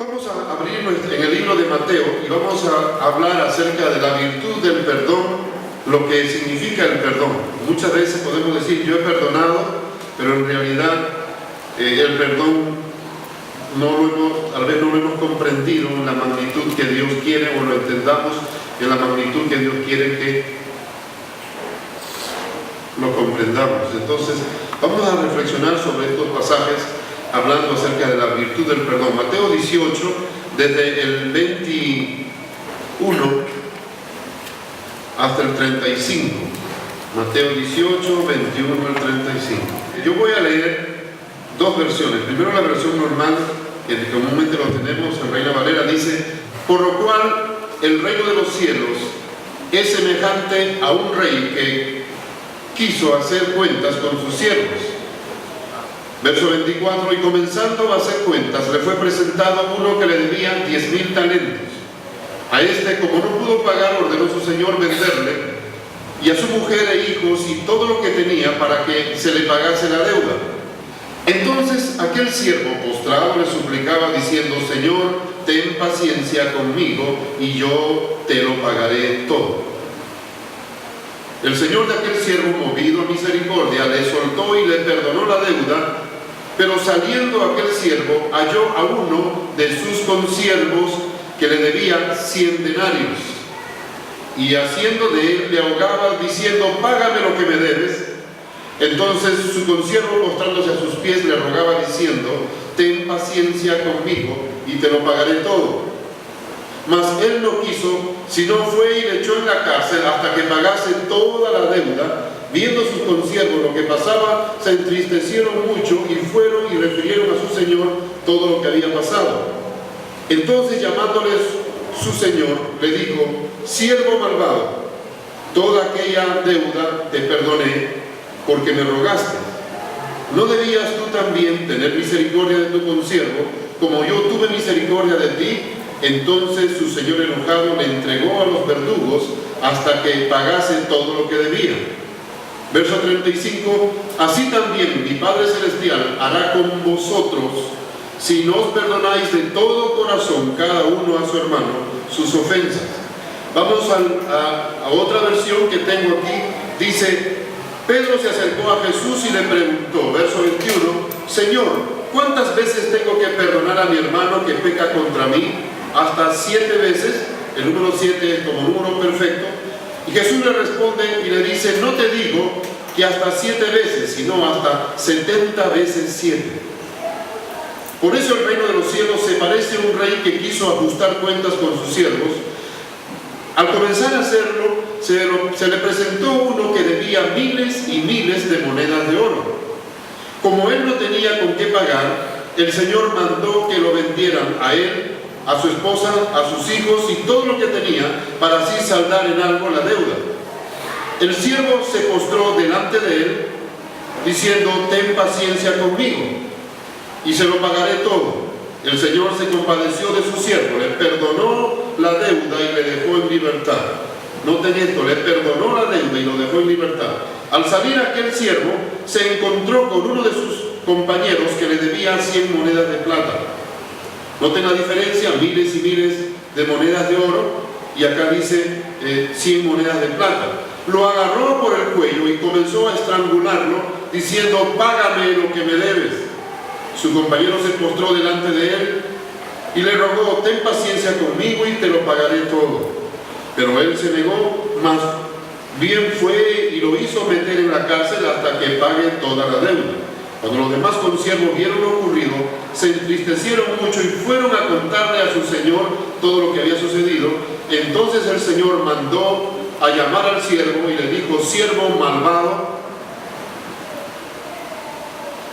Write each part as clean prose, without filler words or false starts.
Vamos a abrir en el libro de Mateo y vamos a hablar acerca de la virtud del perdón, lo que significa el perdón. Muchas veces podemos decir, yo he perdonado, pero en realidad el perdón tal vez no lo hemos comprendido en la magnitud que Dios quiere, o lo entendamos en la magnitud que Dios quiere que lo comprendamos. Entonces, vamos a reflexionar sobre estos pasajes hablando acerca de la virtud del perdón. Mateo 18, desde el 21 hasta el 35. Mateo 18, 21 al 35. Yo voy a leer dos versiones. Primero la versión normal, que comúnmente lo tenemos en Reina Valera, dice: por lo cual el reino de los cielos es semejante a un rey que quiso hacer cuentas con sus siervos. Verso 24: y comenzando a hacer cuentas, le fue presentado uno que le debía 10,000 talentos. A este, como no pudo pagar, ordenó su señor venderle, y a su mujer e hijos, y todo lo que tenía, para que se le pagase la deuda. Entonces aquel siervo postrado le suplicaba, diciendo: Señor, ten paciencia conmigo, y yo te lo pagaré todo. El señor de aquel siervo, movido a misericordia, le soltó y le perdonó la deuda. Pero saliendo aquel siervo, halló a uno de sus consiervos que le debía 100 denarios. Y haciendo de él, le ahogaba, diciendo: págame lo que me debes. Entonces su consiervo, postrándose a sus pies, le rogaba, diciendo: ten paciencia conmigo, y te lo pagaré todo. Mas él no quiso, sino fue y le echó en la cárcel hasta que pagase toda la deuda. Viendo sus consiervos lo que pasaba, se entristecieron mucho y fueron y refirieron a su señor todo lo que había pasado. Entonces, llamándoles su señor, le dijo: siervo malvado, toda aquella deuda te perdoné, porque me rogaste. ¿No debías tú también tener misericordia de tu consiervo, como yo tuve misericordia de ti? Entonces su señor, enojado, le entregó a los verdugos hasta que pagase todo lo que debía. Verso 35: así también mi Padre Celestial hará con vosotros, si no os perdonáis de todo corazón cada uno a su hermano sus ofensas. Vamos a otra versión que tengo aquí. Dice: Pedro se acercó a Jesús y le preguntó, verso 21, Señor, ¿cuántas veces tengo que perdonar a mi hermano que peca contra mí? ¿Hasta 7 veces? El número 7 es como número perfecto. Y Jesús le responde y le dice: no te digo que hasta 7 veces, sino hasta 70 veces 7. Por eso el reino de los cielos se parece a un rey que quiso ajustar cuentas con sus siervos. Al comenzar a hacerlo, se le presentó uno que debía miles y miles de monedas de oro. Como él no tenía con qué pagar, el Señor mandó que lo vendieran a él, a su esposa, a sus hijos y todo lo que tenía, para así saldar en algo la deuda. El siervo se postró delante de él, diciendo: ten paciencia conmigo, y se lo pagaré todo. El Señor se compadeció de su siervo, le perdonó la deuda y le dejó en libertad. Noten esto: le perdonó la deuda y lo dejó en libertad. Al salir aquel siervo, se encontró con uno de sus compañeros que le debía 100 monedas de plata. Noten la diferencia: miles y miles de monedas de oro, y acá dice 100 monedas de plata. Lo agarró por el cuello y comenzó a estrangularlo, diciendo: págame lo que me debes. Su compañero se postró delante de él y le rogó: ten paciencia conmigo y te lo pagaré todo. Pero él se negó, mas bien fue y lo hizo meter en la cárcel hasta que pague toda la deuda. Cuando los demás consiervos vieron lo ocurrido, se entristecieron mucho y fueron a contarle a su señor todo lo que había sucedido. Entonces el señor mandó a llamar al siervo y le dijo: siervo malvado,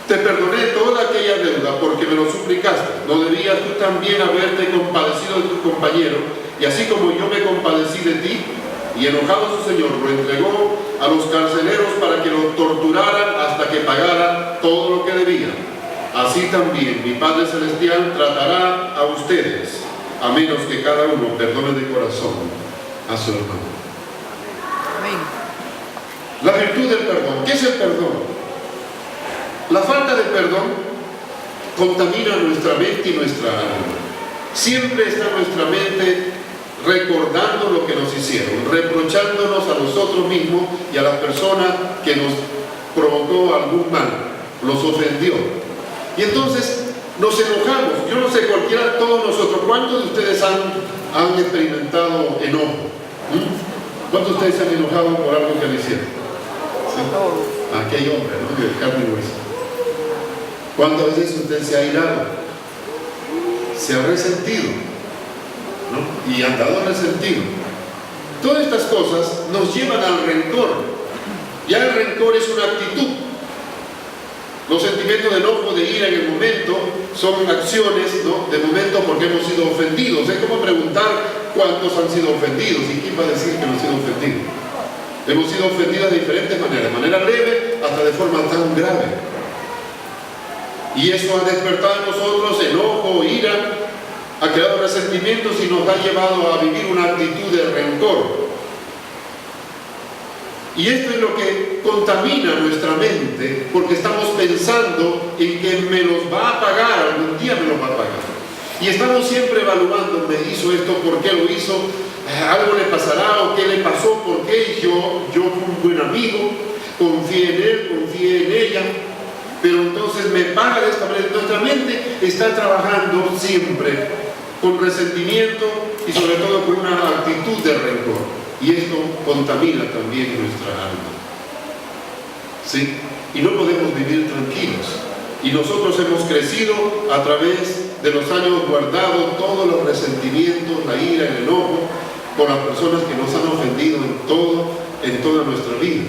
te perdoné toda aquella deuda porque me lo suplicaste. ¿No debías tú también haberte compadecido de tu compañero? Y así como yo me compadecí de ti. Y enojado su señor, lo entregó a los carceleros para que lo torturaran hasta que pagara todo lo que debía. Así también mi Padre Celestial tratará a ustedes, a menos que cada uno perdone de corazón a su hermano. Amén. La virtud del perdón. ¿Qué es el perdón? La falta de perdón contamina nuestra mente y nuestra alma. Siempre está nuestra mente recordando lo que nos hicieron, reprochándonos a nosotros mismos y a la persona que nos provocó algún mal, nos ofendió. Y entonces nos enojamos. Yo no sé, todos nosotros, ¿cuántos de ustedes han experimentado enojo? ¿Cuántos de ustedes se han enojado por algo que le hicieron? ¿Sí? Aquel hombre, ¿no? De carne y hueso. ¿Cuántas veces usted se ha irado? Se ha resentido, ¿no? Y andado resentido. Todas estas cosas nos llevan al rencor. Ya el rencor es una actitud. Los sentimientos de enojo, de ira en el momento, son acciones, ¿no?, de momento porque hemos sido ofendidos. Es como preguntar cuántos han sido ofendidos y quién va a decir que no han sido ofendidos. Hemos sido ofendidos de diferentes maneras, de manera leve hasta de forma tan grave. Y eso ha despertado en nosotros enojo, ira, ha creado resentimientos y nos ha llevado a vivir una actitud de rencor. Y esto es lo que contamina nuestra mente, porque estamos pensando en que me los va a pagar, algún día me los va a pagar. Y estamos siempre evaluando, me hizo esto, ¿por qué lo hizo? ¿Algo le pasará o qué le pasó? ¿Por qué? Yo fui un buen amigo, confié en él, confié en ella, pero entonces me paga de esta manera. Nuestra mente está trabajando siempre con resentimiento y sobre todo con una actitud de rencor. Y esto contamina también nuestra alma. ¿Sí? Y no podemos vivir tranquilos. Y nosotros hemos crecido a través de los años guardando todos los resentimientos, la ira, el enojo, con las personas que nos han ofendido en toda nuestra vida.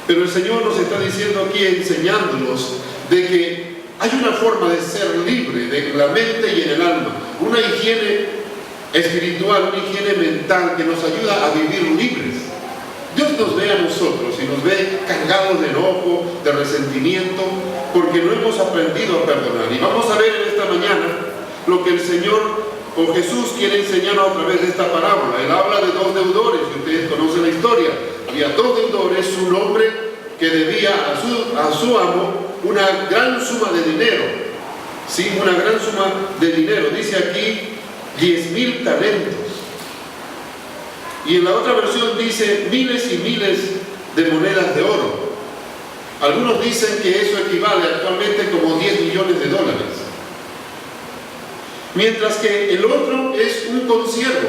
Pero el Señor nos está diciendo aquí, enseñándonos de que hay una forma de ser libre, en la mente y en el alma, una higiene espiritual, una higiene mental que nos ayuda a vivir libres. Dios nos ve a nosotros y nos ve cargados de enojo, de resentimiento, porque no hemos aprendido a perdonar. Y vamos a ver en esta mañana lo que el Señor o Jesús quiere enseñarnos a través de esta parábola. Él habla de dos deudores, y ustedes conocen la historia. Había dos deudores, un hombre que debía a su amo una gran suma de dinero. Sí, una gran suma de dinero. Dice aquí 10,000 talentos. Y en la otra versión dice miles y miles de monedas de oro. Algunos dicen que eso equivale actualmente como 10 millones de dólares. Mientras que el otro es un consiervo.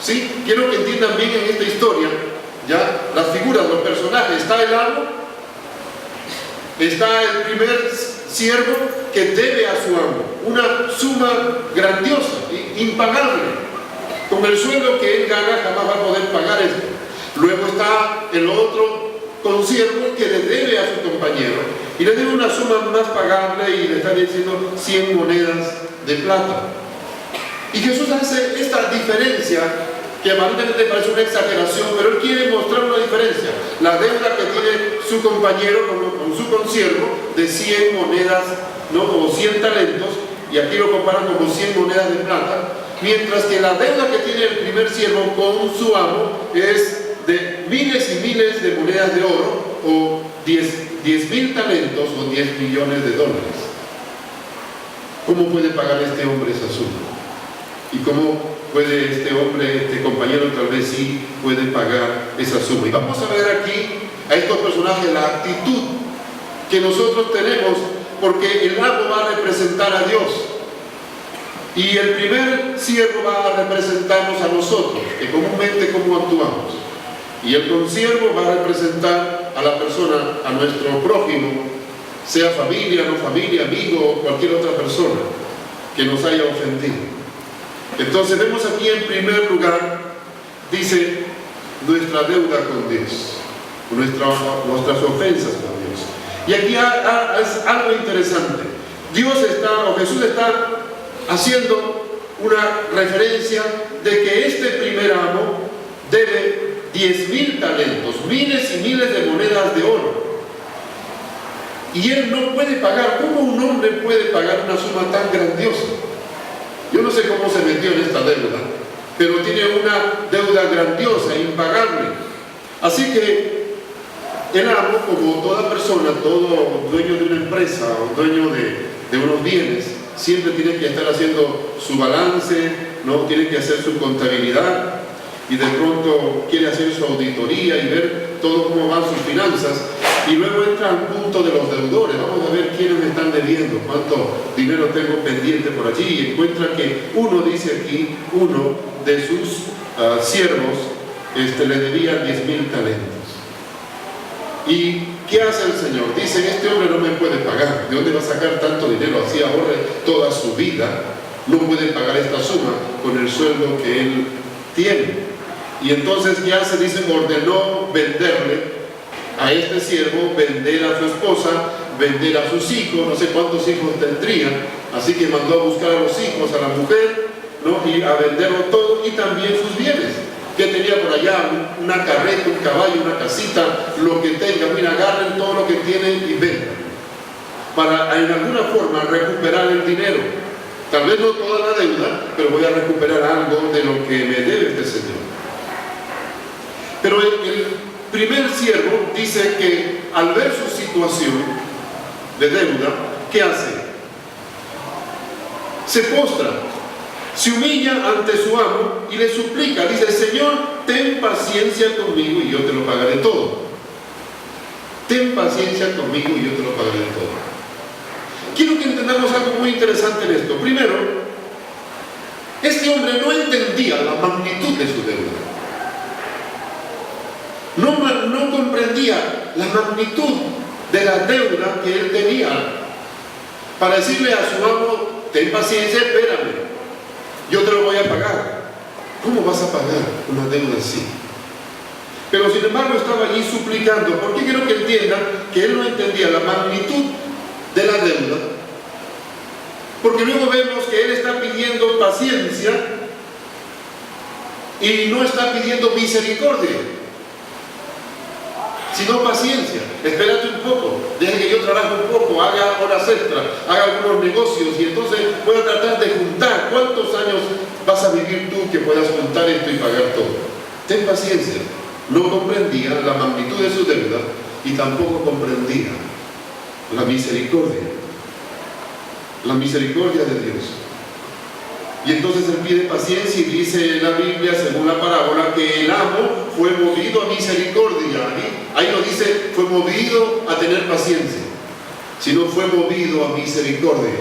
¿Sí? Quiero que entiendan bien en esta historia, ya, las figuras, los personajes. Está el amo, está el primer siervo que debe a su amo una suma grandiosa, impagable. Con el sueldo que él gana jamás va a poder pagar esto. Luego está el otro consiervo que le debe a su compañero y le debe una suma más pagable y le está diciendo 100 monedas de plata. Y Jesús hace esta diferencia que aparentemente parece una exageración, pero él quiere mostrar una diferencia. La deuda que tiene su compañero con su consiervo de 100 monedas, ¿no?, como 100 talentos, y aquí lo comparan como 100 monedas de plata, mientras que la deuda que tiene el primer siervo con su amo es de miles y miles de monedas de oro, o 10,000 talentos, o 10 millones de dólares. ¿Cómo puede pagar este hombre esa suma? ¿Y cómo puede este hombre, este compañero, tal vez sí puede pagar esa suma? Y vamos a ver aquí a estos personajes la actitud que nosotros tenemos, porque el amo va a representar a Dios y el primer siervo va a representarnos a nosotros, que comúnmente cómo actuamos, y el consiervo va a representar a la persona, a nuestro prójimo, sea familia, no familia, amigo o cualquier otra persona que nos haya ofendido. Entonces vemos aquí en primer lugar, dice, nuestra deuda con Dios, nuestras ofensas con Dios. Y aquí es algo interesante. Jesús está haciendo una referencia de que este primer amo debe 10,000 talentos, miles y miles de monedas de oro. Y él no puede pagar. ¿Cómo un hombre puede pagar una suma tan grandiosa? Yo no sé cómo se metió en esta deuda, pero tiene una deuda grandiosa, impagable. Así que el amo, como toda persona, todo dueño de una empresa o dueño de unos bienes, siempre tiene que estar haciendo su balance, ¿no? Tiene que hacer su contabilidad y de pronto quiere hacer su auditoría y ver todo cómo van sus finanzas. Y luego entra al punto de los deudores. Vamos a ver quiénes me están debiendo, cuánto dinero tengo pendiente por allí. Y encuentra que uno, dice aquí, uno de sus siervos le debía 10,000 talentos. ¿Y qué hace el Señor? Dice, este hombre no me puede pagar. ¿De dónde va a sacar tanto dinero? Así ahorre toda su vida. No puede pagar esta suma con el sueldo que él tiene. Y entonces, ¿qué hace? Dice, ordenó venderle a este siervo, vender a su esposa, vender a sus hijos, no sé cuántos hijos tendría, así que mandó a buscar a los hijos, a la mujer, ¿no? Y a venderlo todo, y también sus bienes, que tenía por allá, una carreta, un caballo, una casita, lo que tenga. Mira, agarren todo lo que tienen y vendan, para en alguna forma recuperar el dinero. Tal vez no toda la deuda, pero voy a recuperar algo de lo que me debe este señor. Pero el primer siervo dice que al ver su situación de deuda, ¿qué hace? Se postra, se humilla ante su amo y le suplica. Dice, Señor, ten paciencia conmigo y yo te lo pagaré todo. Ten paciencia conmigo y yo te lo pagaré todo. Quiero que entendamos algo muy interesante en esto. Primero, este hombre no entendía la magnitud de su deuda. No comprendía la magnitud de la deuda que él tenía, para decirle a su amo, ten paciencia, espérame, yo te lo voy a pagar. ¿Cómo vas a pagar una deuda así? Pero sin embargo estaba allí suplicando. ¿Por qué quiero que entiendan que él no entendía la magnitud de la deuda? Porque luego vemos que él está pidiendo paciencia y no está pidiendo misericordia, sino paciencia. Espérate un poco, deja que yo trabaje un poco, haga horas extra, haga algunos negocios y entonces voy a tratar de juntar. ¿Cuántos años vas a vivir tú que puedas juntar esto y pagar todo? Ten paciencia. No comprendía la magnitud de su deuda y tampoco comprendía la misericordia de Dios. Y entonces él pide paciencia y dice en la Biblia, según la parábola, que el amo fue movido a misericordia. Ahí no dice fue movido a tener paciencia, sino fue movido a misericordia.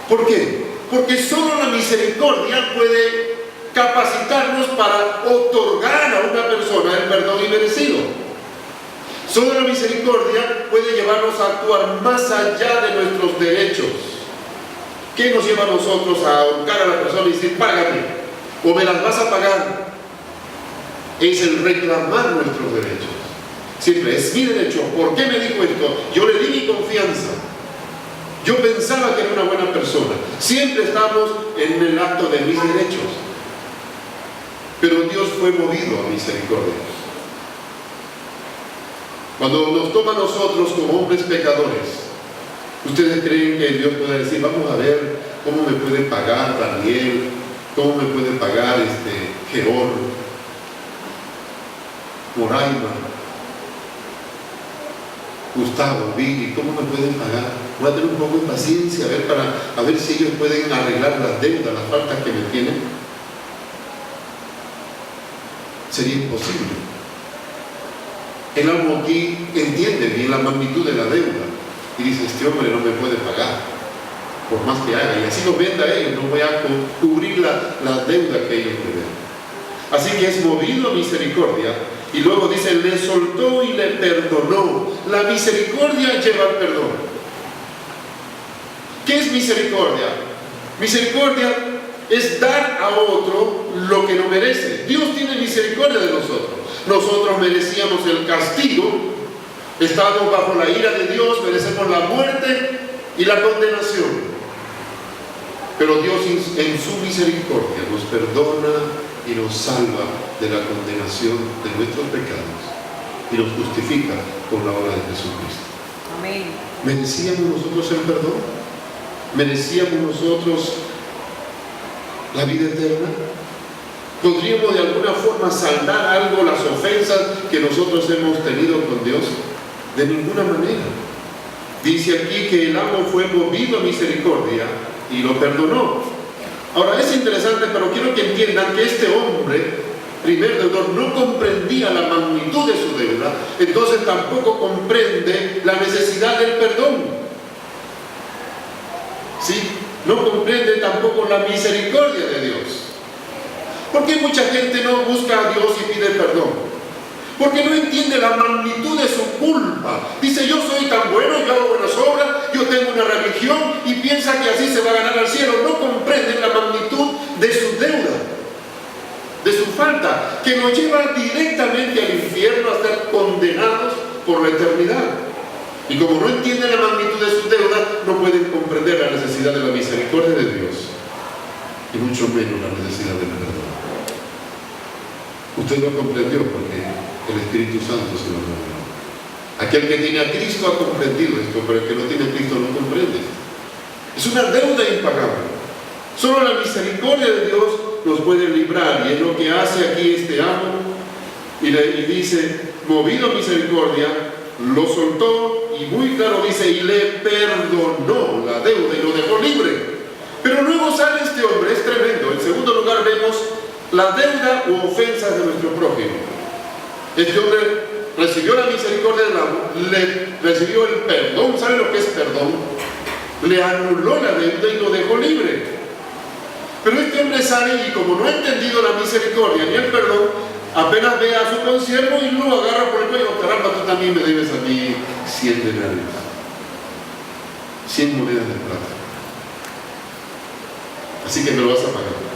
¿Por qué? Porque solo la misericordia puede capacitarnos para otorgar a una persona el perdón inmerecido. Solo la misericordia puede llevarnos a actuar más allá de nuestros derechos. ¿Qué nos lleva a nosotros a ahorcar a la persona y decir, págame, o me las vas a pagar? Es el reclamar nuestros derechos. Siempre es mi derecho. ¿Por qué me dijo esto? Yo le di mi confianza. Yo pensaba que era una buena persona. Siempre estamos en el acto de mis derechos. Pero Dios fue movido a misericordia. Cuando nos toma a nosotros como hombres pecadores, ¿ustedes creen que Dios puede decir, vamos a ver cómo me puede pagar Daniel, cómo me puede pagar Geor, Moraima, Gustavo, Billy, cómo me pueden pagar? Voy a tener un poco de paciencia a ver si ellos pueden arreglar las deudas, las faltas que me tienen. Sería imposible. El amo aquí entiende bien la magnitud de la deuda y dice, este hombre no me puede pagar por más que haga, y así lo venda a ellos, no voy a cubrir la deuda que ellos me den. Así que es movido a misericordia. Y luego dice, le soltó y le perdonó. La misericordia lleva al perdón. ¿Qué es misericordia? Misericordia es dar a otro lo que no merece. Dios tiene misericordia de nosotros. Nosotros merecíamos el castigo, estamos bajo la ira de Dios, merecemos la muerte y la condenación. Pero Dios en su misericordia nos perdona y nos salva de la condenación de nuestros pecados y nos justifica con la obra de Jesucristo. Amén. ¿Merecíamos nosotros el perdón? ¿Merecíamos nosotros la vida eterna? ¿Podríamos de alguna forma saldar algo las ofensas que nosotros hemos tenido con Dios? De ninguna manera. Dice aquí que el amo fue movido a misericordia y lo perdonó. Ahora es interesante, pero quiero que entiendan que este hombre, primer deudor, no comprendía la magnitud de su deuda, entonces tampoco comprende la necesidad del perdón. ¿Sí? No comprende tampoco la misericordia de Dios. ¿Por qué mucha gente no busca a Dios y pide perdón? Porque no entiende la magnitud de su culpa. Dice, yo soy tan bueno, yo hago buenas obras, yo tengo una religión, y piensa que así se va a ganar al cielo. No comprende la magnitud de su deuda, de su falta, que nos lleva directamente al infierno a ser condenados por la eternidad. Y como no entienden la magnitud de su deuda, no pueden comprender la necesidad de la misericordia de Dios, y mucho menos la necesidad del perdón. Usted lo comprendió porque el Espíritu Santo se lo reveló. Aquel que tiene a Cristo ha comprendido esto, pero el que no tiene a Cristo no comprende. Es una deuda impagable. Solo la misericordia de Dios nos puede librar, y es lo que hace aquí este amo, y dice, movido a misericordia, lo soltó, y muy claro dice, y le perdonó la deuda y lo dejó libre. Pero luego sale este hombre, es tremendo. En segundo lugar vemos la deuda u ofensas de nuestro prójimo. Este hombre recibió la misericordia del amo, recibió el perdón. ¿Sabe lo que es perdón? Le anuló la deuda y lo dejó libre. Pero este hombre sale y, como no ha entendido la misericordia ni el perdón, apenas ve a su consiervo y lo agarra por el cuello. Caramba, tú también me debes a mí 100 denarios, 100 monedas de plata, así que me lo vas a pagar.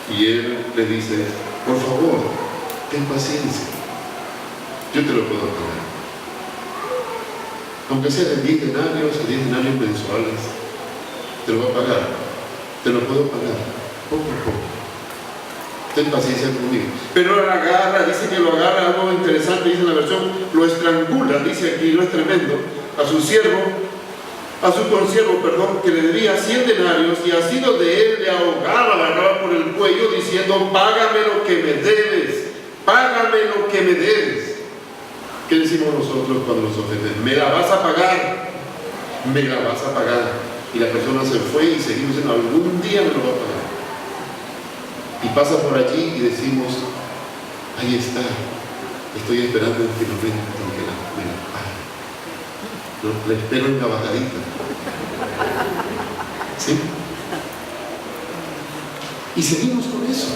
Y él le dice, por favor, ten paciencia, yo te lo puedo pagar. Aunque sea de 10 denarios o 10 denarios mensuales, te lo voy a pagar, te lo puedo pagar, poco a poco. Ten paciencia conmigo. Pero lo agarra, dice que lo agarra, algo interesante, dice en la versión, lo estrangula, dice aquí, no es tremendo, a su consiervo, que le debía 100 denarios, y asido de él le ahogaba, le agarraba por el cuello, diciendo, págame lo que me debes, págame lo que me debes. ¿Qué decimos nosotros cuando nos ofenden? Me la vas a pagar, me la vas a pagar. Y la persona se fue y seguimos diciendo, algún día me lo va a pagar. Y pasa por allí y decimos, ahí está, estoy esperando en que me la pague. Le espero en la bajadita. ¿Sí? Y seguimos con eso.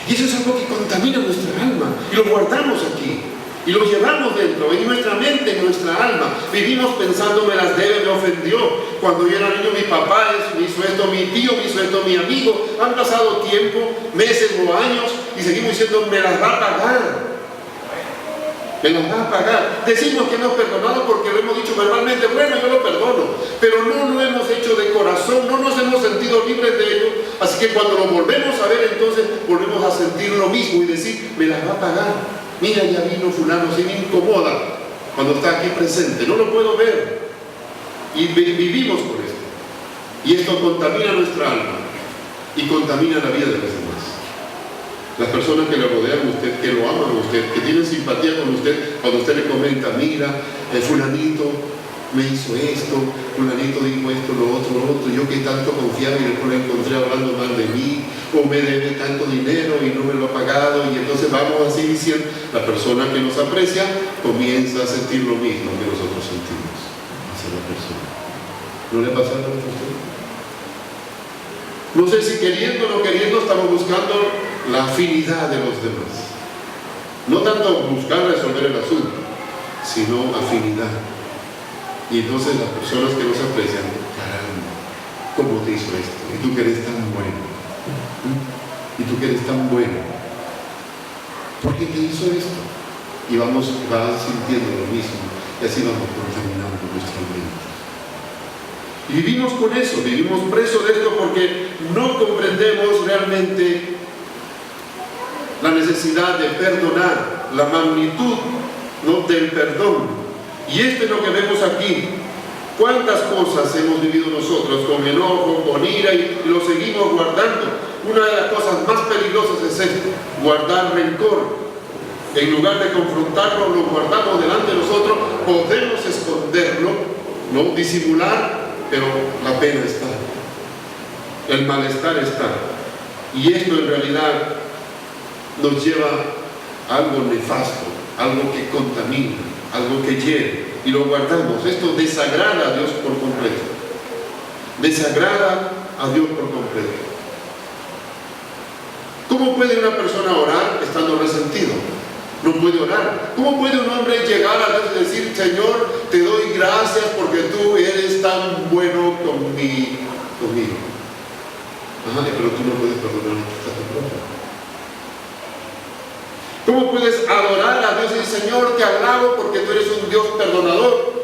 Y eso es algo que contamina nuestra alma. Y lo guardamos aquí. Y lo llevamos dentro, en nuestra mente, en nuestra alma. Vivimos pensando, me las debe, me ofendió. Cuando yo era niño, mi papá me hizo esto, mi tío me hizo esto, mi amigo. Han pasado tiempo, meses o años, y seguimos diciendo, me las va a pagar. Me las va a pagar. Decimos que hemos perdonado porque lo hemos dicho verbalmente, bueno, yo lo perdono, pero no lo hemos hecho de corazón, no nos hemos sentido libres de ello. Así que cuando lo volvemos a ver, entonces volvemos a sentir lo mismo y decir, me las va a pagar. Mira, ya vino fulano, se me incomoda cuando está aquí presente, no lo puedo ver. Y vivimos por esto. Y esto contamina nuestra alma y contamina la vida de los demás. Las personas que le rodean a usted, que lo aman a usted, que tienen simpatía con usted, cuando usted le comenta, mira, fulanito me hizo esto, fulanito dijo esto, lo otro, yo que tanto confiaba y después lo encontré hablando mal de mí, o me debe tanto dinero y no me lo ha pagado, y entonces vamos así diciendo, la persona que nos aprecia comienza a sentir lo mismo que nosotros sentimos hacia la persona. ¿No le ha pasado a usted? No sé si queriendo o no queriendo estamos buscando la afinidad de los demás. No tanto buscar resolver el asunto, sino afinidad. Y entonces las personas que nos aprecian, caramba, ¿cómo te hizo esto? Y tú que eres tan bueno. Y tú que eres tan bueno. ¿Por qué te hizo esto? Y vas sintiendo lo mismo. Y así vamos contaminando nuestra mente. Y vivimos con eso, vivimos presos de esto porque no comprendemos realmente la necesidad de perdonar, la magnitud, ¿no?, del perdón. Y esto es lo que vemos aquí. ¿Cuántas cosas hemos vivido nosotros con enojo, con ira y lo seguimos guardando? Una de las cosas más peligrosas es esto, guardar rencor. en lugar de confrontarlo, lo guardamos delante de nosotros, podemos esconderlo, no disimular, pero la pena está, el malestar está. Y esto en realidad nos lleva a algo nefasto, algo que contamina, algo que hiere, y lo guardamos. Esto desagrada a Dios por completo. Desagrada a Dios por completo. ¿Cómo puede una persona orar estando resentido? No puede orar. ¿Cómo puede un hombre llegar a Dios y decir: Señor, te doy gracias porque tú eres tan bueno conmigo? Ajá, pero tú no puedes perdonar a tu propio. ¿Cómo puedes adorar a Dios y decir: Señor, te alabo porque tú eres un Dios perdonador?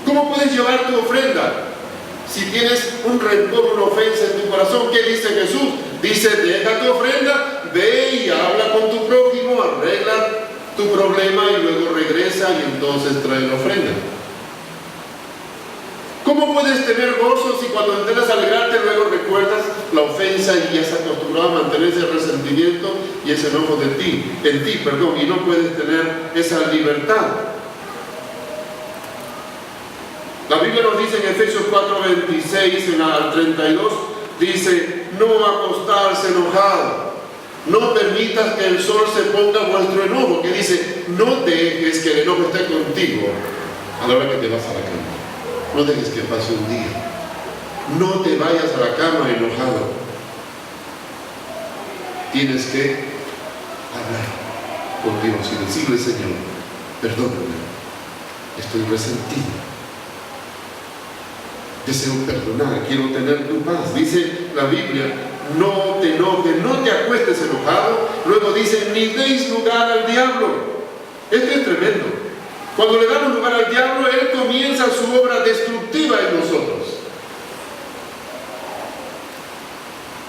¿Cómo puedes llevar tu ofrenda si tienes un rencor, una ofensa en tu corazón? ¿Qué dice Jesús? Dice: deja tu ofrenda, ve y habla con tu prójimo, arregla tu problema y luego regresa y entonces trae la ofrenda. ¿Cómo puedes tener gozo si cuando intentas alegrarte luego recuerdas la ofensa y ya estás acostumbrado a mantener ese resentimiento y ese enojo en ti, y no puedes tener esa libertad? La Biblia nos dice en Efesios 4:26 al 32, dice: no acostarse enojado, no permitas que el sol se ponga vuestro enojo, que dice: no dejes que el enojo esté contigo a la hora que te vas a la cama. No dejes que pase un día. No te vayas a la cama enojado. Tienes que hablar con Dios y decirle: Señor, perdóname, estoy resentido, deseo perdonar, quiero tener tu paz. Dice la Biblia: no te enojes, no te acuestes enojado. Luego dice: ni deis lugar al diablo. Esto es tremendo. Cuando le damos lugar al diablo, él comienza su obra destructiva en nosotros.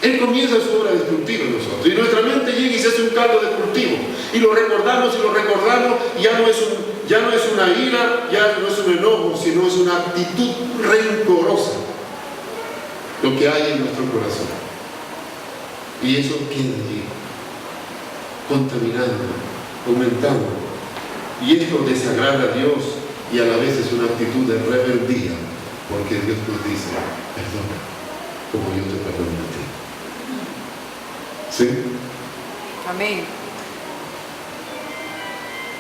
Él comienza su obra destructiva en nosotros. Y nuestra mente llega y se hace un caldo de cultivo. Y lo recordamos, y ya no es una ira, ya no es un enojo, sino es una actitud rencorosa lo que hay en nuestro corazón. Y eso queda allí, contaminando, aumentando. Y esto desagrada a Dios y a la vez es una actitud de rebeldía, porque Dios nos dice: perdona como yo te perdono a ti. ¿Sí? Amén.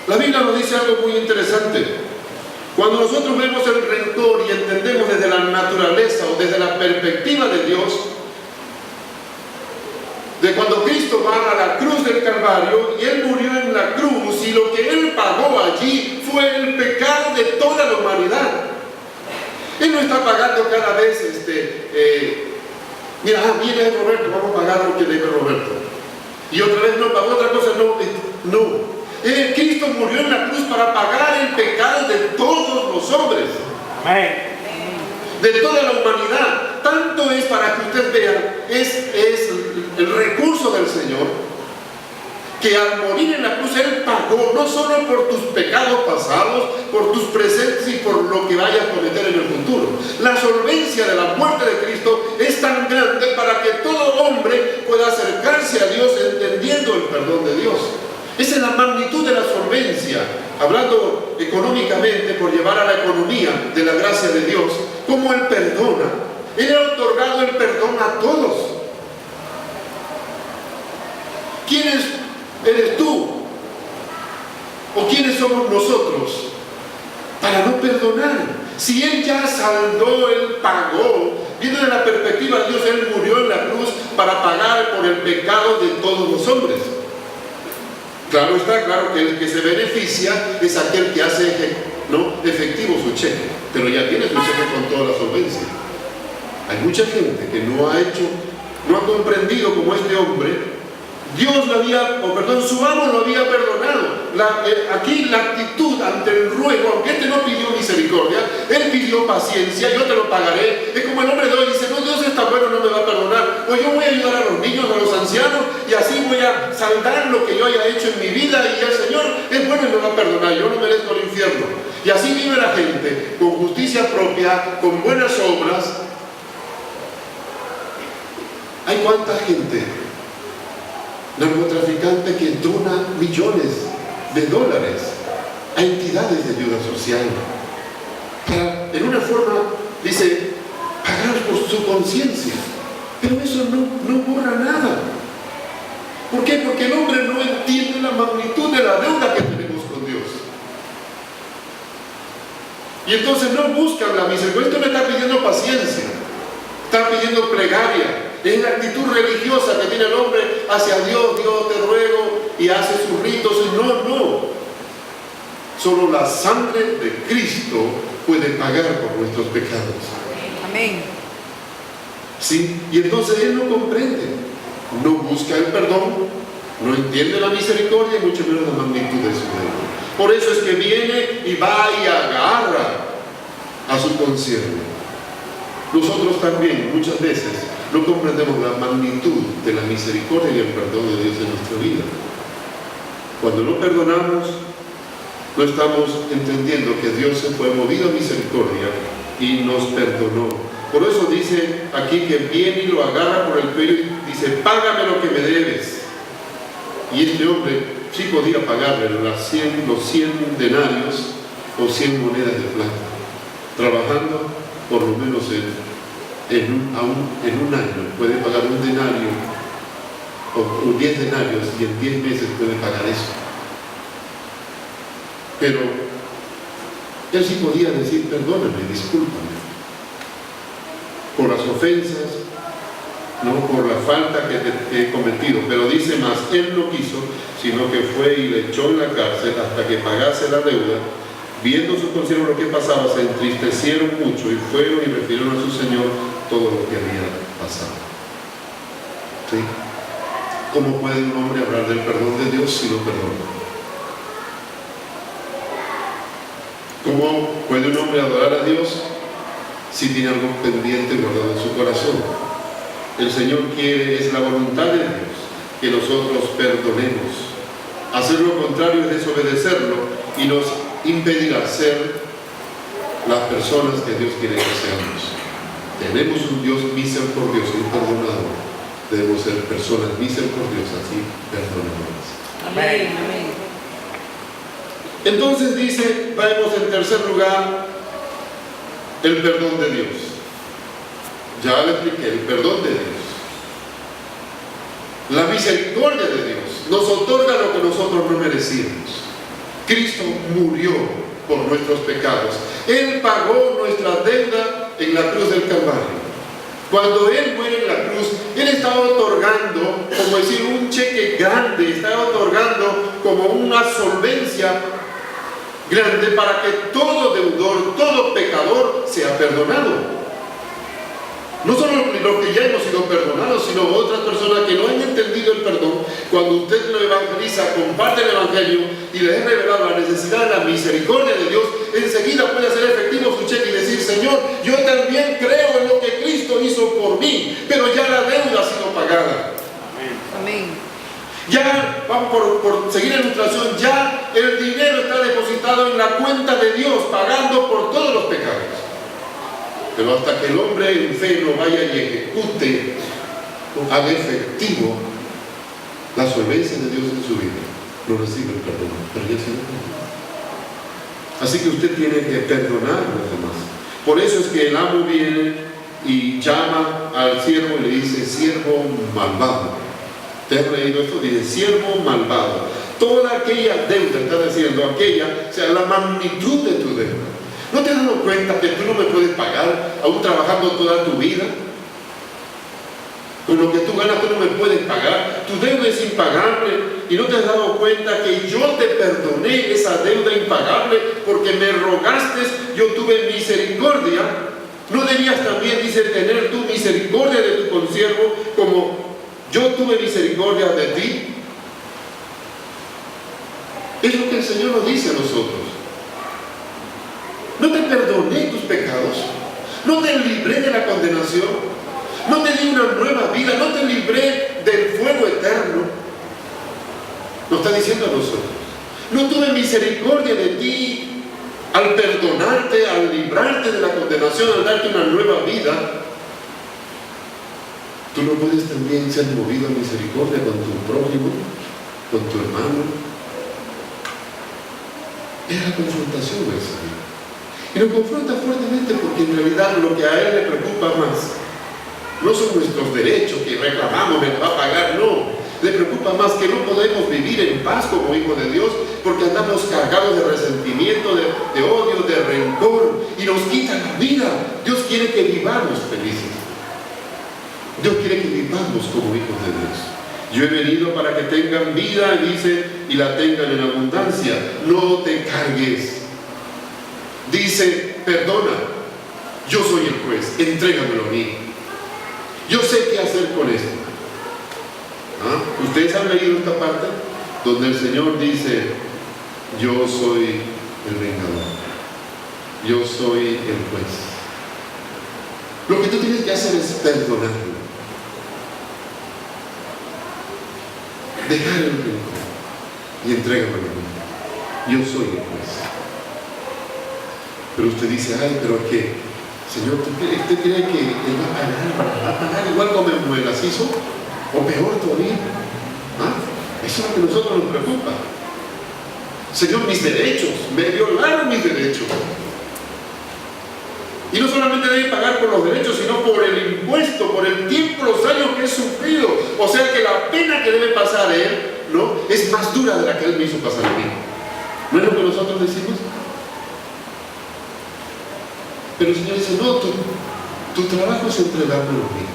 La Biblia nos dice algo muy interesante. Cuando nosotros vemos el rencor y entendemos desde la naturaleza o desde la perspectiva de Dios, de cuando Cristo va a la cruz del Calvario y Él murió en la cruz, y lo que Él pagó allí fue el pecado de toda la humanidad. Él no está pagando cada vez viene Roberto, vamos a pagar lo que debe Roberto, y otra vez no pagó otra cosa. No. Cristo murió en la cruz para pagar el pecado de todos los hombres. Amén. De toda la humanidad. Tanto es, para que usted vea, es el recurso del Señor, que al morir en la cruz Él pagó no solo por tus pecados pasados, por tus presentes y por lo que vayas a cometer en el futuro. La solvencia de la muerte de Cristo es tan grande para que todo hombre pueda acercarse a Dios entendiendo el perdón de Dios. Esa es la magnitud de la solvencia, hablando económicamente, por llevar a la economía de la gracia de Dios, como Él perdona. Él ha otorgado el perdón a todos. ¿Quién eres tú? ¿O quiénes somos nosotros para no perdonar? Si Él ya saldó, Él pagó. Viendo de la perspectiva de Dios, Él murió en la cruz para pagar por el pecado de todos los hombres. Claro está, claro que el que se beneficia es aquel que hace efectivo su cheque, pero ya tiene su cheque con toda la solvencia. Hay mucha gente que no ha comprendido como este hombre. Dios su amo lo había perdonado. Aquí la actitud ante el ruego, aunque este no pidió misericordia, él pidió paciencia: yo te lo pagaré. Es como el hombre de hoy dice: no, Dios está bueno, no me va a perdonar. Pues yo voy a ayudar a los niños, a los ancianos, y así voy a saldar lo que yo haya hecho en mi vida, y el Señor es bueno y me va a perdonar, yo no merezco el infierno. Y así vive la gente, con justicia propia, con buenas obras. Hay cuánta gente narcotraficante que dona millones de dólares a entidades de ayuda social para, en una forma, dice, pagar por su conciencia. Pero eso no borra nada. ¿Por qué? Porque el hombre no entiende la magnitud de la deuda que tenemos con Dios. Y entonces no buscan la misericordia. Esto no está pidiendo paciencia, está pidiendo plegaria. Es la actitud religiosa que tiene el hombre hacia Dios. Dios, te ruego, y hace sus ritos. No. Solo la sangre de Cristo puede pagar por nuestros pecados. Amén. ¿Sí? Y entonces él no comprende, no busca el perdón, no entiende la misericordia y mucho menos la magnitud de su deuda. Por eso es que viene y va y agarra a su consiervo. Nosotros también muchas veces no comprendemos la magnitud de la misericordia y el perdón de Dios en nuestra vida. Cuando no perdonamos, no estamos entendiendo que Dios se fue movido a misericordia y nos perdonó. Por eso dice aquí que viene y lo agarra por el cuello y dice, págame lo que me debes. Y este hombre sí podía pagarle los 100 denarios o 100 monedas de plata, trabajando por lo menos en un año. Puede pagar un denario o 10 denarios y en 10 meses puede pagar eso. Pero él sí podía decir, perdóname, discúlpame por las ofensas, no por la falta que he cometido. Pero dice más, él no quiso, sino que fue y le echó en la cárcel hasta que pagase la deuda. Viendo sus consiervos lo que pasaba, se entristecieron mucho y fueron y refirieron a su señor todo lo que había pasado. ¿Sí? ¿Cómo puede un hombre hablar del perdón de Dios si no perdona? ¿Cómo puede un hombre adorar a Dios si tiene algo pendiente guardado en su corazón? El Señor quiere, es la voluntad de Dios, que nosotros perdonemos. Hacer lo contrario es desobedecerlo y nos impedirá ser las personas que Dios quiere que seamos. Tenemos un Dios misericordioso y perdonador. Debemos ser personas misericordiosas y perdonadoras. Amén. Amén. Entonces dice, vamos en tercer lugar, el perdón de Dios. Ya le expliqué, el perdón de Dios. La misericordia de Dios nos otorga lo que nosotros no merecíamos. Cristo murió por nuestros pecados. Él pagó nuestra deuda en la cruz del Calvario. Cuando Él muere en la cruz, Él estaba otorgando, como decir, un cheque grande, estaba otorgando como una solvencia grande para que todo deudor, todo pecador sea perdonado. No solo los que ya hemos sido perdonados, sino otras personas que no han entendido el perdón. Cuando usted lo evangeliza, comparte el evangelio y le es revelado la necesidad de la misericordia de Dios, enseguida puede hacer efectivo su cheque y decir, Señor, yo también creo en lo que Cristo hizo por mí, pero ya la deuda ha sido pagada. Amén. Ya, vamos por seguir en ilustración, ya el dinero está depositado en la cuenta de Dios, pagando por todos los pecados. Pero hasta que el hombre en fe no vaya y ejecute, haga efectivo la solvencia de Dios en su vida, no recibe el perdón. Pero ya se lo perdonó. Así que usted tiene que perdonar a los demás. Por eso es que el amo viene y llama al siervo y le dice, siervo malvado. ¿Te has leído esto? Dice, siervo malvado. Toda aquella deuda, está diciendo, aquella, o sea, la magnitud de tu deuda. ¿No te has dado cuenta que tú no me puedes pagar, aún trabajando toda tu vida? Con lo que tú ganas, tú no me puedes pagar. Tu deuda es impagable. Y no te has dado cuenta que yo te perdoné esa deuda impagable porque me rogaste, yo tuve misericordia. ¿No debías también, dice, tener tu misericordia de tu consiervo como yo tuve misericordia de ti? Es lo que el Señor nos dice a nosotros. No te perdoné tus pecados, no te libré de la condenación, no te di una nueva vida, no te libré del fuego eterno. Nos está diciendo a nosotros, no tuve misericordia de ti al perdonarte, al librarte de la condenación, al darte una nueva vida. ¿Tú no puedes también ser movido a misericordia con tu prójimo, con tu hermano? Es la confrontación del Señor. Y nos confronta fuertemente porque en realidad lo que a Él le preocupa más no son nuestros derechos que reclamamos, me los va a pagar, no. Le preocupa más que no podemos vivir en paz como hijos de Dios porque andamos cargados de resentimiento, de odio, de rencor y nos quitan la vida. Dios quiere que vivamos felices. Dios quiere que vivamos como hijos de Dios. Yo he venido para que tengan vida, dice, y la tengan en abundancia. No te cargues. Dice, perdona. Yo soy el juez, entrégamelo a mí. Yo sé qué hacer con esto. ¿Ah? ¿Ustedes han leído esta parte? Donde el Señor dice, yo soy el vengador. Yo soy el juez. Lo que tú tienes que hacer es perdonarlo. Dejar el rencor y entrégamelo a mí. Yo soy el juez. Pero usted dice, ay, pero es que, Señor, ¿usted cree que Él va a pagar igual como el macizo? O peor todavía. ¿Ah? Eso es lo que a nosotros nos preocupa. Señor, mis derechos, me violaron mis derechos. Y no solamente deben pagar por los derechos, sino por el impuesto, por el tiempo, los años que he sufrido. O sea que la pena que debe pasar Él, ¿no?, es más dura de la que Él me hizo pasar a mí. ¿No es lo que nosotros decimos? Pero el Señor dice, no, tu trabajo es entregármelo a mí.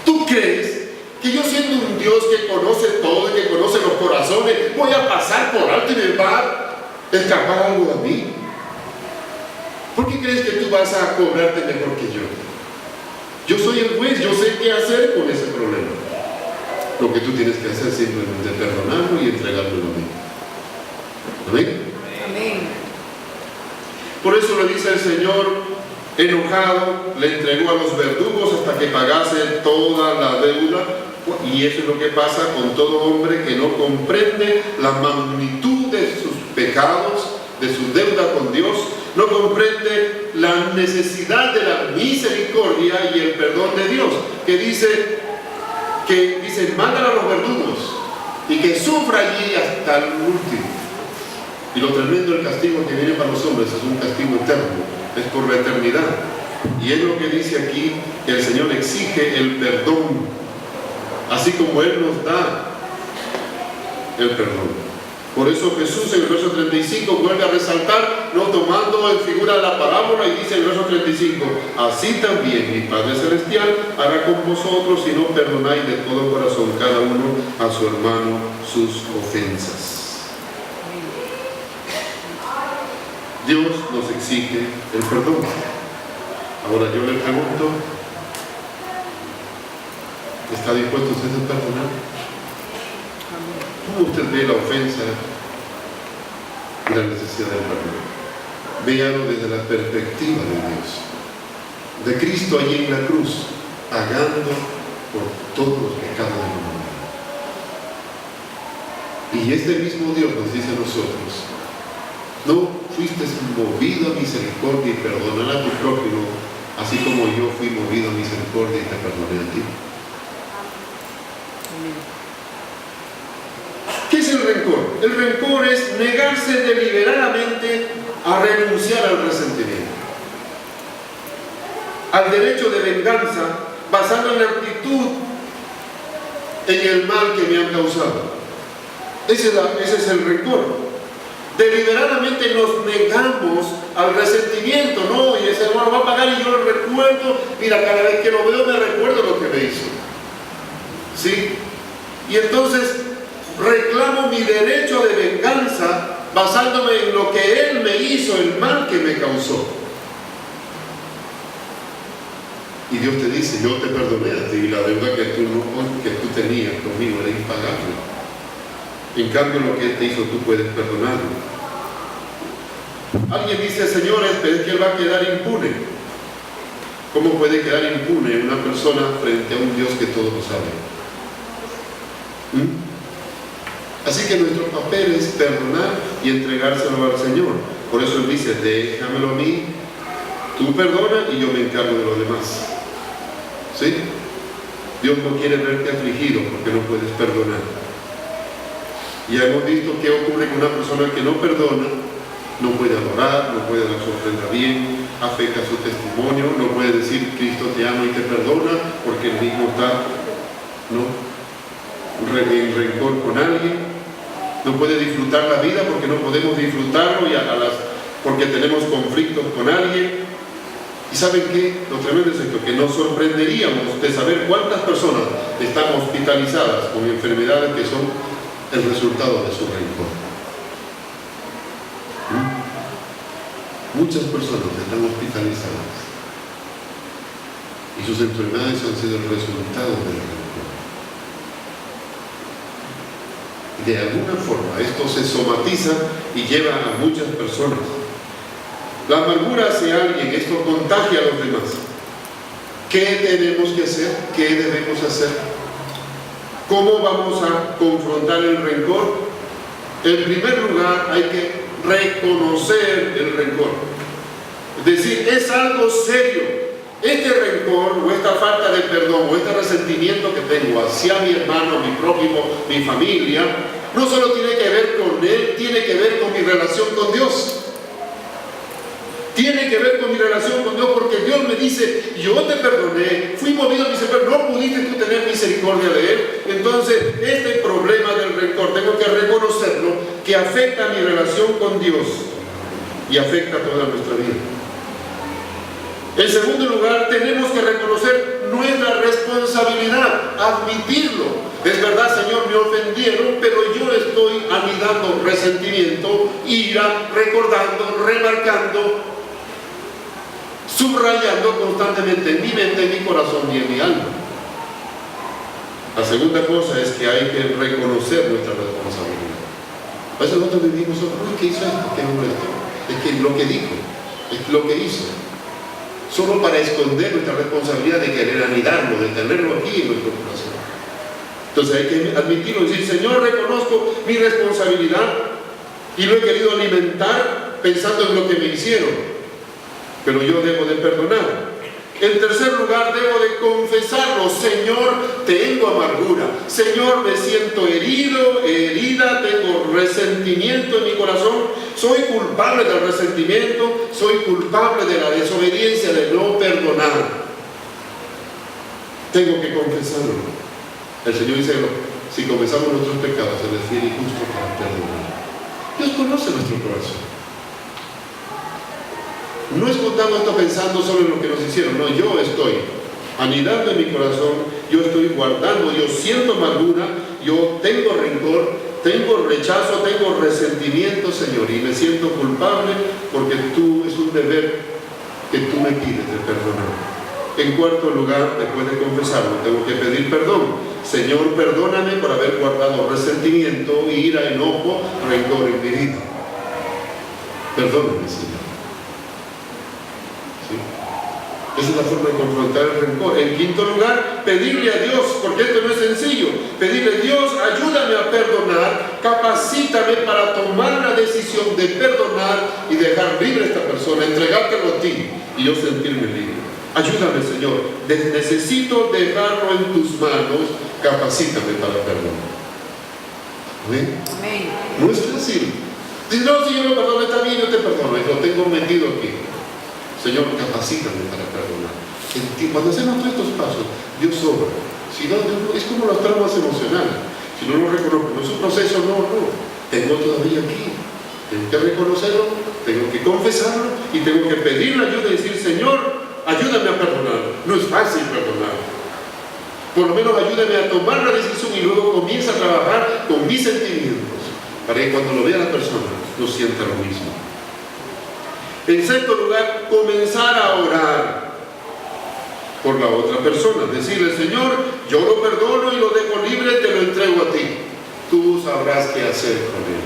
¿Tú crees que yo, siendo un Dios que conoce todo y que conoce los corazones, voy a pasar por alto y me va a escapar algo de mí? ¿Por qué crees que tú vas a cobrarte mejor que yo? Yo soy el juez, yo sé qué hacer con ese problema. Lo que tú tienes que hacer es simplemente perdonarlo y entregármelo a mí. ¿Amén? Amén. Por eso le dice el Señor, enojado, le entregó a los verdugos hasta que pagase toda la deuda. Y eso es lo que pasa con todo hombre que no comprende la magnitud de sus pecados, de su deuda con Dios, no comprende la necesidad de la misericordia y el perdón de Dios, que dice, mándale a los verdugos y que sufra allí hasta el último. Y lo tremendo del castigo que viene para los hombres es un castigo eterno, es por la eternidad. Y es lo que dice aquí, que el Señor exige el perdón, así como Él nos da el perdón. Por eso Jesús en el verso 35 vuelve a resaltar, no tomando en figura la parábola, y dice en el verso 35, así también mi Padre Celestial hará con vosotros si no perdonáis de todo corazón cada uno a su hermano sus ofensas. Dios nos exige el perdón. Ahora yo le pregunto, ¿está dispuesto usted a perdonar? ¿Cómo usted ve la ofensa y la necesidad del perdón? Véalo desde la perspectiva de Dios, de Cristo allí en la cruz, pagando por todos los pecados de la humanidad. Y este mismo Dios nos dice a nosotros, no fuiste movido a misericordia y perdonar a tu prójimo, así como yo fui movido a misericordia y te perdoné a ti. ¿Qué es el rencor? El rencor es negarse deliberadamente a renunciar al resentimiento, al derecho de venganza, basado en la actitud en el mal que me han causado. Ese es el rencor. Deliberadamente nos negamos al resentimiento, ¿no? Y ese hermano va a pagar y yo lo recuerdo, mira, cada vez que lo veo me recuerdo lo que me hizo. ¿Sí? Y entonces reclamo mi derecho de venganza basándome en lo que Él me hizo, el mal que me causó. Y Dios te dice, yo te perdoné a ti, y la deuda que tú tenías conmigo era impagable. En cambio, lo que Él te hizo, tú puedes perdonarlo. Alguien dice, señores, pero es que Él va a quedar impune. ¿Cómo puede quedar impune una persona frente a un Dios que todo lo sabe? Así que nuestro papel es perdonar y entregárselo al Señor. Por eso Él dice, déjamelo a mí, tú perdona y yo me encargo de los demás. ¿Sí? Dios no quiere verte afligido porque no puedes perdonar. Ya hemos visto qué ocurre con una persona que no perdona. No puede adorar, no puede dar su ofrenda bien, afecta su testimonio, no puede decir Cristo te ama y te perdona porque el mismo está, ¿no?, en rencor con alguien. No puede disfrutar la vida porque no podemos disfrutarlo porque tenemos conflictos con alguien. ¿Y saben qué? Lo tremendo es esto, que nos sorprenderíamos de saber cuántas personas están hospitalizadas con enfermedades que son el resultado de su rencor. Muchas personas están hospitalizadas y sus enfermedades han sido el resultado del rencor. De alguna forma esto se somatiza y lleva a muchas personas. La amargura hacia alguien, esto contagia a los demás. ¿Qué tenemos que hacer? ¿Qué debemos hacer? ¿Cómo vamos a confrontar el rencor? En primer lugar, hay que reconocer el rencor. Es decir, es algo serio. Este rencor o esta falta de perdón o este resentimiento que tengo hacia mi hermano, mi prójimo, mi familia, no solo tiene que ver con él, tiene que ver con mi relación con Dios. Tiene que ver con mi relación con Dios, porque Dios me dice, yo te perdoné, fui movido a misericordia, no pudiste tú tener misericordia de él. Entonces, este problema del rencor, tengo que reconocerlo, que afecta mi relación con Dios y afecta toda nuestra vida. En segundo lugar, tenemos que reconocer nuestra responsabilidad, admitirlo. Es verdad, Señor, me ofendieron, pero yo estoy anidando resentimiento, ira, recordando, remarcando, subrayando constantemente en mi mente, en mi corazón y en mi alma. La segunda cosa es que hay que reconocer nuestra responsabilidad. A veces nosotros vivimos, no es que hizo esto, que no esto, es que lo que dijo, es lo que hizo. Solo para esconder nuestra responsabilidad de querer anidarlo, de tenerlo aquí en nuestro corazón. Entonces hay que admitirlo y decir, Señor, reconozco mi responsabilidad y lo he querido alimentar pensando en lo que me hicieron, pero yo debo de perdonar. En tercer lugar, debo de confesarlo. Señor, tengo amargura. Señor, me siento herido, herida, tengo resentimiento en mi corazón. Soy culpable del resentimiento, soy culpable de la desobediencia, de no perdonar. Tengo que confesarlo. El Señor dice, si confesamos nuestros pecados, Él es fiel y justo para perdonar. Dios conoce nuestro corazón. No es contando esto pensando solo en lo que nos hicieron, no, yo estoy anidando en mi corazón, yo estoy guardando, yo siento amargura, yo tengo rencor, tengo rechazo, tengo resentimiento, Señor, y me siento culpable porque es un deber que tú me pides de perdonar. En cuarto lugar, después de confesarlo, tengo que pedir perdón. Señor, perdóname por haber guardado resentimiento, ira, enojo, rencor en mi vida. Perdóname, Señor. Esa es la forma de confrontar el rencor. En quinto lugar, pedirle a Dios, porque esto no es sencillo, pedirle a Dios, ayúdame a perdonar, capacítame para tomar la decisión de perdonar y dejar libre a esta persona, entregártelo a ti y yo sentirme libre. Ayúdame, Señor, necesito dejarlo en tus manos, capacítame para perdonar. ¿Amén? Amén. No es fácil. Dice, no, si yo lo perdono, está bien, yo te perdono, lo tengo metido aquí. Señor, capacítame para perdonar. Cuando hacemos todos estos pasos, Dios obra. Si no, es como los traumas emocionales. Si no lo reconozco, no es un proceso, no. Tengo todavía aquí. Tengo que reconocerlo, tengo que confesarlo y tengo que pedirle ayuda y decir, Señor, ayúdame a perdonar. No es fácil perdonar. Por lo menos ayúdame a tomar la decisión y luego comienza a trabajar con mis sentimientos para que cuando lo vea la persona no sienta lo mismo. En sexto lugar, comenzar a orar por la otra persona. Decirle, Señor, yo lo perdono y lo dejo libre, te lo entrego a ti. Tú sabrás qué hacer con él,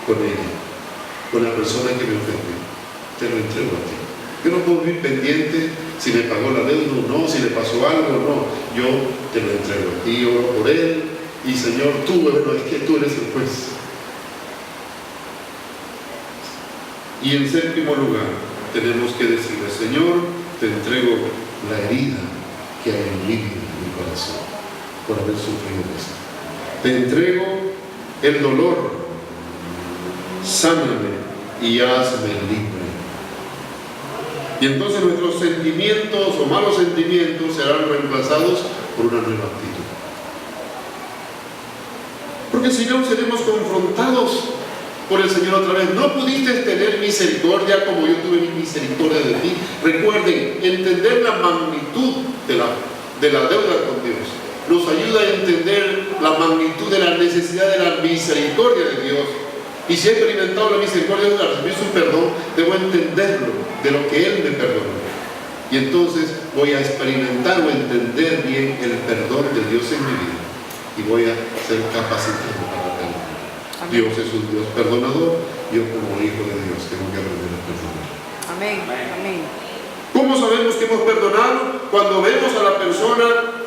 con ella, con la persona que me ofendió. Te lo entrego a ti. Yo no puedo vivir pendiente si me pagó la deuda o no, si le pasó algo o no. Yo te lo entrego a ti, oro por él. Y Señor, tú, bueno, es que tú eres el juez. Y en séptimo lugar, tenemos que decirle, Señor, te entrego la herida que hay en mi vida, en mi corazón. por haber sufrido esto. Te entrego el dolor, sáname y hazme libre. Y entonces nuestros sentimientos o malos sentimientos serán reemplazados por una nueva actitud. Porque si no, seremos confrontados por el Señor otra vez. No pudiste tener misericordia como yo tuve misericordia de ti. Recuerden, entender la magnitud de la deuda con Dios nos ayuda a entender la magnitud de la necesidad de la misericordia de Dios. Y si he experimentado la misericordia de Dios, al recibir su perdón, debo entenderlo de lo que Él me perdonó. Y entonces voy a experimentar o entender bien el perdón de Dios en mi vida. Y voy a ser capacitado para perdonar. Dios es un Dios perdonador. Yo como hijo de Dios tengo que aprender a perdonar. Amén. Amén. ¿Cómo sabemos que hemos perdonado? Cuando vemos a la persona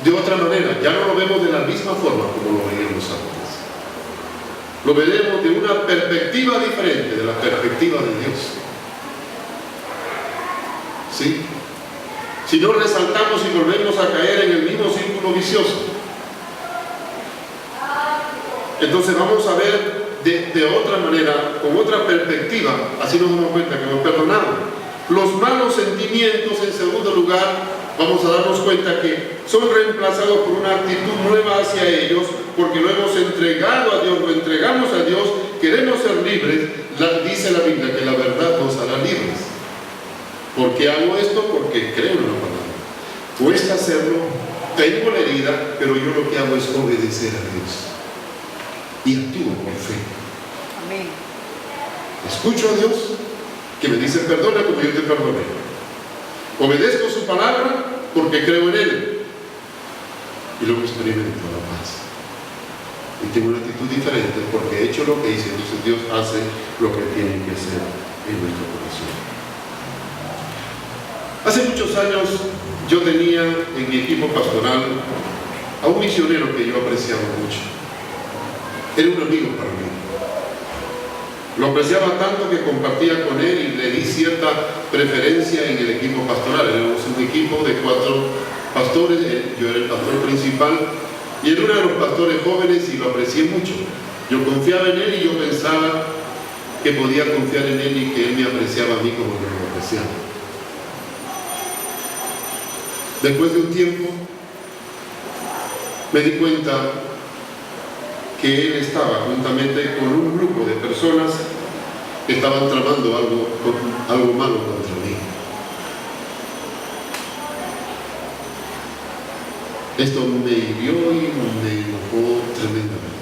de otra manera. Ya no lo vemos de la misma forma como lo veíamos antes. Lo veremos de una perspectiva diferente, de la perspectiva de Dios. ¿Sí? Si no resaltamos y volvemos a caer en el mismo círculo vicioso, entonces vamos a ver de otra manera, con otra perspectiva, así nos damos cuenta que hemos perdonado. Los malos sentimientos, en segundo lugar, vamos a darnos cuenta que son reemplazados por una actitud nueva hacia ellos, porque lo hemos entregado a Dios, lo entregamos a Dios, queremos ser libres. Dice la Biblia que la verdad nos hará libres. ¿Por qué hago esto? Porque creo en la palabra. Cuesta hacerlo, tengo la herida, pero yo lo que hago es obedecer a Dios. Y actúo por fe. Amén. Escucho a Dios, que me dice perdona como yo te perdoné. Obedezco su palabra porque creo en Él. Y luego experimento la paz. Y tengo una actitud diferente porque he hecho lo que hice. Entonces Dios hace lo que tiene que hacer en nuestro corazón. Hace muchos años yo tenía en mi equipo pastoral a un misionero que yo apreciaba mucho. Era un amigo para mí. Lo apreciaba tanto que compartía con él y le di cierta preferencia en el equipo pastoral. Éramos un equipo de 4 pastores, yo era el pastor principal y él era uno de los pastores jóvenes y lo aprecié mucho. Yo confiaba en él y yo pensaba que podía confiar en él y que él me apreciaba a mí como yo lo apreciaba. Después de un tiempo me di cuenta que él estaba juntamente con un grupo de personas que estaban tramando algo malo contra mí. Esto me hirió y me enojó tremendamente.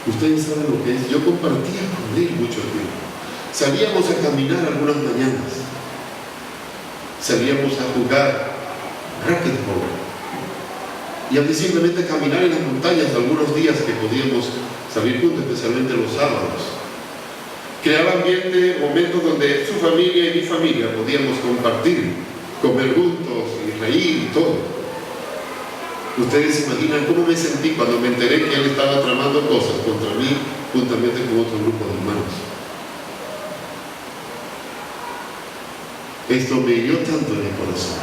Ustedes saben lo que es. Yo compartía con él mucho tiempo. Salíamos a caminar algunas mañanas. Salíamos a jugar racquetball. Y a mí simplemente caminar en las montañas algunos días que podíamos salir juntos, especialmente los sábados. Creaba ambiente, momentos donde su familia y mi familia podíamos compartir, comer juntos y reír y todo. Ustedes se imaginan cómo me sentí cuando me enteré que él estaba tramando cosas contra mí juntamente con otro grupo de hermanos. Esto me hirió tanto en el corazón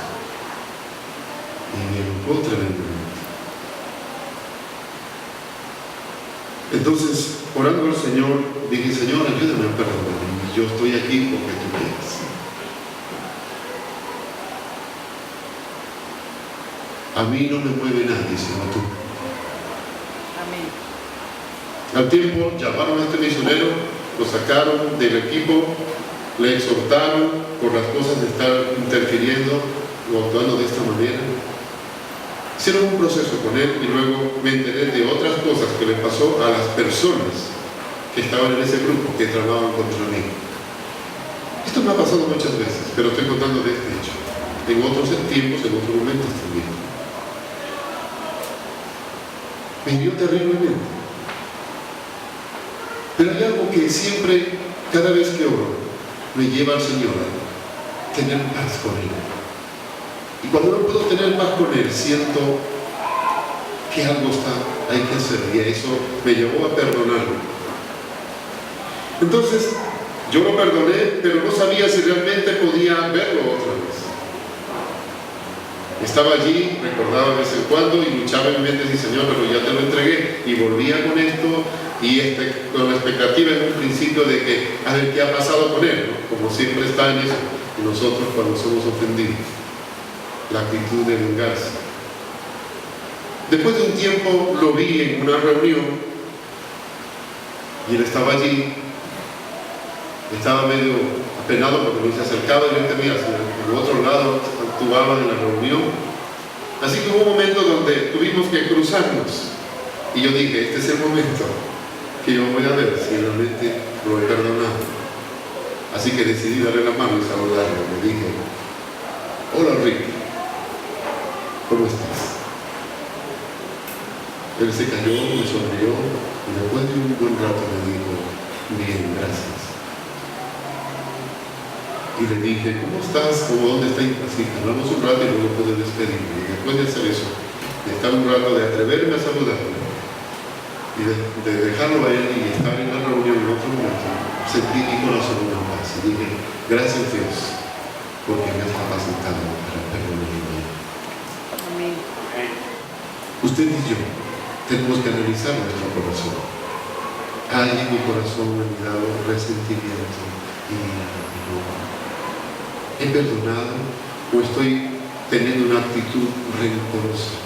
y me enojó tremendamente. Entonces, orando al Señor, dije, Señor, ayúdame a perdonar. Y yo estoy aquí porque tú quieres. A mí no me mueve nadie sino tú. Amén. Al tiempo llamaron a este misionero, lo sacaron del equipo, le exhortaron por las cosas de estar interfiriendo o actuando de esta manera. Hicieron un proceso con él y luego me enteré de otras cosas que le pasó a las personas que estaban en ese grupo que tramaban contra mí. Esto me ha pasado muchas veces, pero estoy contando de este hecho. En otros tiempos, en otros momentos también. Me hirió terriblemente. Pero hay algo que siempre, cada vez que oro, me lleva al Señor a tener paz con Él. Y cuando no puedo tener paz con Él, siento que algo hay que hacer, y a eso me llevó a perdonarlo. Entonces, yo lo perdoné, pero no sabía si realmente podía verlo otra vez. Estaba allí, recordaba de vez en cuando y luchaba en mi mente, decía, Señor, pero ya te lo entregué, y volvía con esto y con la expectativa en un principio de que a ver qué ha pasado con él, ¿no? Como siempre está en eso, y nosotros cuando somos ofendidos, la actitud de vengarse. Después de un tiempo lo vi en una reunión y él estaba allí, estaba medio apenado porque no se acercaba directamente hacia el otro lado, actuaba en la reunión. Así que hubo un momento donde tuvimos que cruzarnos y yo dije, este es el momento que yo voy a ver si realmente lo he perdonado. Así que decidí darle la mano y saludarlo. Le dije, hola Rick, ¿cómo estás? Él se cayó, me sonrió y después de un buen rato me dijo, bien, gracias. Y le dije, ¿cómo estás? ¿Dónde está? Así, hablamos un rato y luego pude despedirme. Y después de hacer eso, de estar un rato, de atreverme a saludarle y de dejarlo a él y estar en la reunión en otro momento, sentí mi corazón una paz y dije, gracias Dios, porque me has capacitado para perdonarme. Amén. Usted y yo tenemos que analizar nuestro corazón. ¿Hay en mi corazón anidado resentimiento y no? ¿He perdonado o estoy teniendo una actitud rencorosa?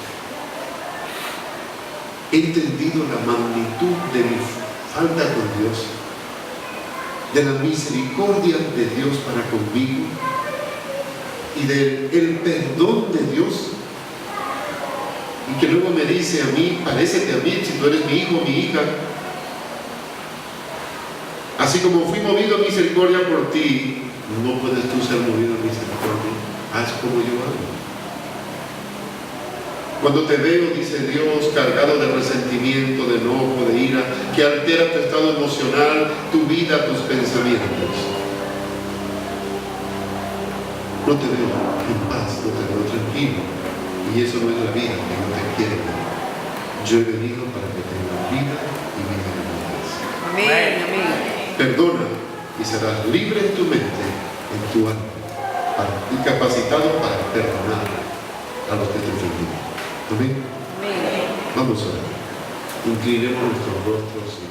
¿He entendido la magnitud de mi falta con Dios? ¿De la misericordia de Dios para conmigo? ¿Y del perdón de Dios? Y que luego me dice a mí, parécete a mí si tú eres mi hijo o mi hija. Así como fui movido a misericordia por ti, no puedes tú ser movido a misericordia. Haz como yo hago. Cuando te veo, dice Dios, cargado de resentimiento, de enojo, de ira, que altera tu estado emocional, tu vida, tus pensamientos. No te veo en paz, no te veo tranquilo. Y eso no es la vida que no te quiere dar. Yo he venido para que tengas vida y vida en paz. Amén. Amén. Perdona y serás libre en tu mente, en tu alma, y capacitado para perdonar a los que te ofendieron. Amén. Amén. Vamos a orar. Inclinemos nuestros rostros.